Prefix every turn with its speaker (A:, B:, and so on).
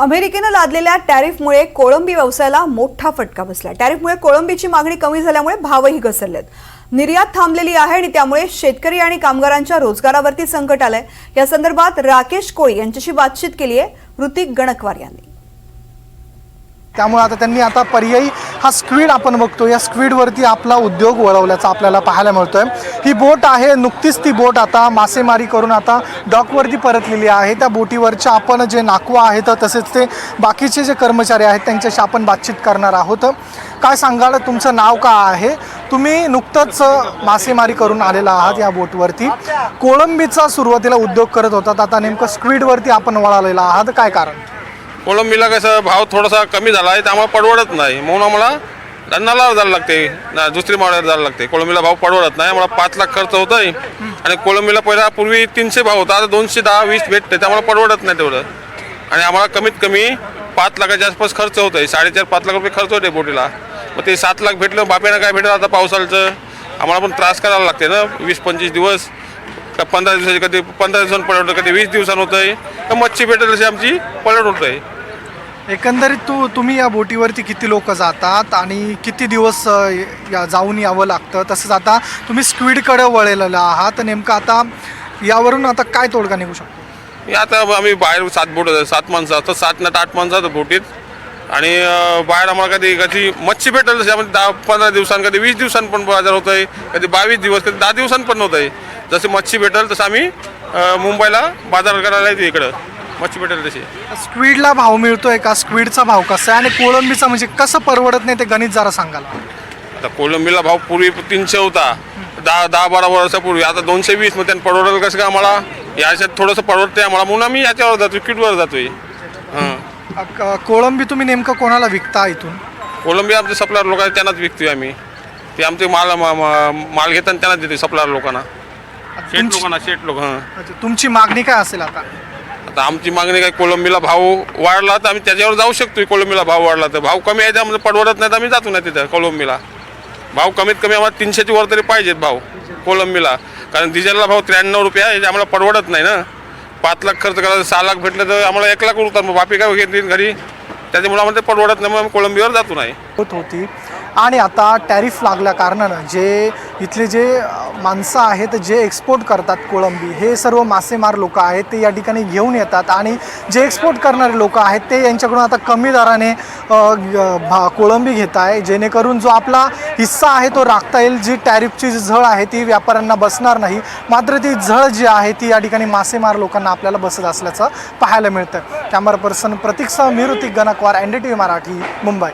A: अमेरिकेने लादलेल्या टॅरिफमुळे कोळंबी व्यवसायाला मोठा फटका बसला। टॅरिफमुळे कोळंबीची मागणी कमी झाल्यामुळे भावही घसरलेत। निर्यात थांबलेली आहे आणि त्यामुळे शेतकरी आणि कामगारांच्या रोजगारावरती संकट आलंय। या संदर्भात राकेश कोळी यांच्याशी बातचीत केली आहे ऋतिक गणकवार यांनी।
B: त्यामुळे आता त्यांनी पर्यायी हा स्क्विड आपण बघतो, या स्क्विडवरती आपला उद्योग वळवल्याचा आपल्याला पाहायला मिळतोय। ही बोट आहे, नुकतीच ती बोट आता मासेमारी करून आता डॉकवरती परतलेली आहे। त्या बोटीवरच्या आपण जे नाकवा आहेत तसेच ते बाकीचे जे कर्मचारी आहेत त्यांच्याशी आपण बातचीत करणार आहोत। काय सांगाल, तुमचं नाव काय आहे? तुम्ही नुकतंच मासेमारी करून आलेला आहात या बोटवरती। कोळंबीचा सुरुवातीला उद्योग करत होतात, आता नेमकं स्क्विडवरती आपण वळालेला आहात, काय कारण?
C: कोळंबीला कसं भाव थोडासा कमी झाला आहे, त्यामुळे परवडत नाही, म्हणून आम्हाला रन्नाला जायला लागते, दुसरी माळ्यावर जायला लागते। कोळंबीला भाव परवडत नाही, आम्हाला 5 लाख खर्च होत आहे आणि कोळंबीला पहिला पूर्वी 300 भाव होता, आता 210-20 भेटते, त्यामुळे परवडत नाही तेवढं। आणि आम्हाला कमीत कमी 5 लाखाच्या आसपास खर्च होत आहे, 4.5-5 लाख रुपये खर्च होते बोटीला। मग ते 7 लाख भेटलं, बाप्यानं काय भेटलं आता पावसाळ्याचं आम्हाला पण त्रास करायला लागते ना। 20-25 दिवस 15 दिवसाची, कधी 15 दिवसांनी पलट, कधी 20 दिवसांनी होत आहे, तर मच्छी भेटेल अशी आमची पलट होत आहे।
B: एकंदरीत तुम्ही या बोटीवरती किती लोक जातात आणि किती दिवस जाऊन यावं लागतं? तसंच आता तुम्ही स्क्विडकडे वळलेला आहात, नेमकं आता यावरून आता काय तोडगा निघू शकतो?
C: आता आम्ही बाहेर 7 माणसं असतात, 7 नाही 8 माणसं असतात बोटीत, आणि बाहेर आम्हाला कधी मच्छी भेटेल जशी आम्ही 10-15 दिवसांनी, कधी 20 दिवसांनी पण बाजार होत आहे, कधी 22 दिवस, कधी 10 दिवसांनी पण होत आहे। जसे मच्छी भेटेल तसं आम्ही मुंबईला बाजार करायला येतो, इकडं मच्छी भेटेल तशी।
B: स्क्विडला भाव मिळतोय का? स्क्विडचा भाव कसा आहे आणि कोळंबीचा म्हणजे कसं परवडत नाही ते गणित जरा सांगाल?
C: आता कोळंबीला भाव पूर्वी 300 होता 10-12 वर्षापूर्वी, आता 220, मग त्यांना परवडेल कसं का? आम्हाला याच्यात थोडंसं परवडते आम्हाला, म्हणून आम्ही याच्यावर जातो, स्क्विडवर जातोय।
B: कोळंबी तुम्ही नेमकं कोणाला विकता इथून?
C: कोळंबी आमचे सप्लायर लोक आहेत, त्यांनाच विकतोय आम्ही। ते आमचे माल घेतात त्यांनाच देते, सप्लायर लोकांना, शेट लोक।
B: अच्छा, तुमची मागणी काय असेल आता?
C: आता आमची मागणी काय, कोळंबीला भाव वाढला तर आम्ही त्याच्यावर जाऊ शकतो। कोळंबीला भाव वाढला तर, भाव कमी आहे त्यामध्ये परवडत नाही तर आम्ही जातो नाही तिथं कोळंबीला। भाव कमीत कमी आम्हाला 300च्या वर तरी पाहिजेत भाव कोळंबीला, कारण डिझेलला भाव 93 रुपये आहे, आम्हाला परवडत नाही ना। 5 लाख खर्च करायला 6 लाख भेटलं तर आम्हाला 1 लाख उरतात, मग बापी काय घेतील घरी, त्याच्यामुळे आम्हाला ते परवडत नाही, मग आम्ही कोळंबीवर जातो नाही
B: होती। आणि आता टॅरिफ लागल्या कारणानं जे इथले जे माणसं आहेत जे एक्सपोर्ट करतात कोळंबी, हे सर्व मासेमार लोक आहेत, ते या ठिकाणी घेऊन येतात आणि जे एक्सपोर्ट करणारे लोक आहेत ते यांच्याकडून आता कमी दराने कोळंबी घेत आहे, जेणेकरून जो आपला हिस्सा आहे तो राखता येईल। जी टॅरिफची झळ आहे ती व्यापाऱ्यांना बसणार नाही, मात्र ती झळ जी आहे ती या ठिकाणी मासेमार लोकांना आपल्याला बसत असल्याचं पाहायला मिळतं। कॅमेरा पर्सन प्रतीकसह मी ऋतिक गणकवार, NDTV मराठी, मुंबई।